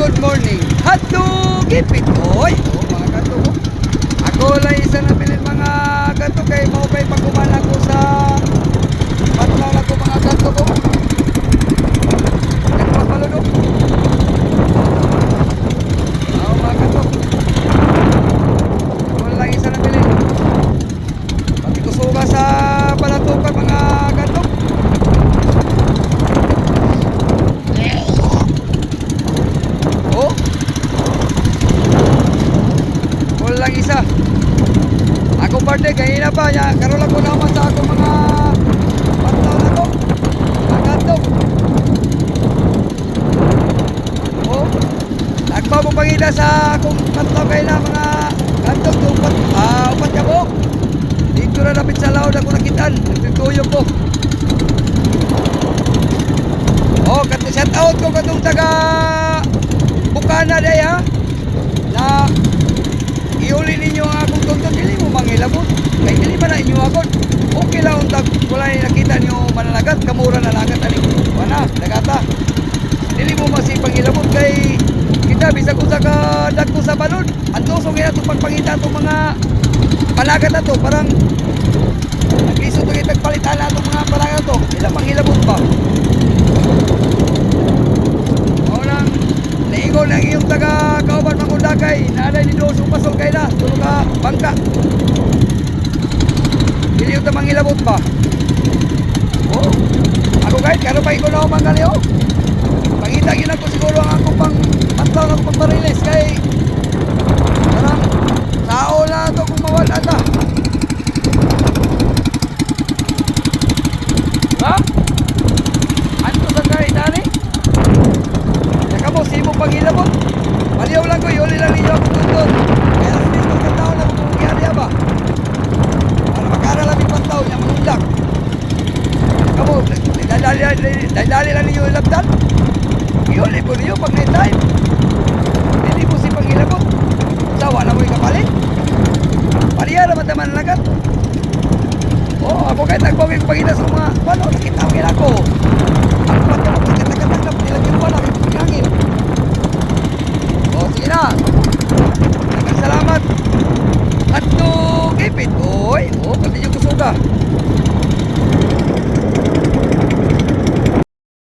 good morning. Hotdog ipit. Oy, oh, mga kato. Ako lang isa na bilin mga kato kay maupay pagkuman ako sa patlaw ako mga kato ko. Nagpapalunok. Oh, mga kato. Ako lang isa na bilin. Pati ko suga sa palatukan mga kato. Oh. Lang isa. Ako birthday kanina pa niya. Karoon lang ko naman sa ako mga patlaw na to. Mga kantong. Oh. Nagpa mo pangida sa akong patlaw kayo na mga kantong. Upat ka po. Dito na lapit sa laod ako nakitaan. Nagtutuyog ko. Oh, shout out ko katong taga Bukana day ha. Na iuli ninyo ang akong tuntun, dili mo mangilabot. Kaya dili ba na inyo ako? Okay lang untag, wala na nakita nyo manalagat, kamura na lagat aling wala, nagata. Dili mo masipang ilabot kay kita, bisag usa ka dagko sa balod. Anto, so kaya itong pagpangita itong mga palagat na to, parang nagliso ito kitag palitan na itong mga palagat to. Ilang mangilabot ba? Naigo na iyong taga kauban mangundakay naaday ni doon supasol kay na tulog ka bangka hindi yung tamang ilabot ba oh ako kahit kano pa ikaw na ako mangali oh pangitagin ako siguro ang ako pang pantlaw na ako pang marilis kay parang sao na ito kung mawala ta ha? Ano sa kay nani? Simo pangilabot. Maliyaw lang ko, iuli lang ninyo ako tuntun. Kaya sa dito ka tao lang kung kiyariya ba? Para makara lang yung pantaw niya, mangundak. Kamu, dali lang ninyo ilabdan. Iuli po ninyo pag na time. Hindi po si pangilabot. Sawa na mo yung kapalit.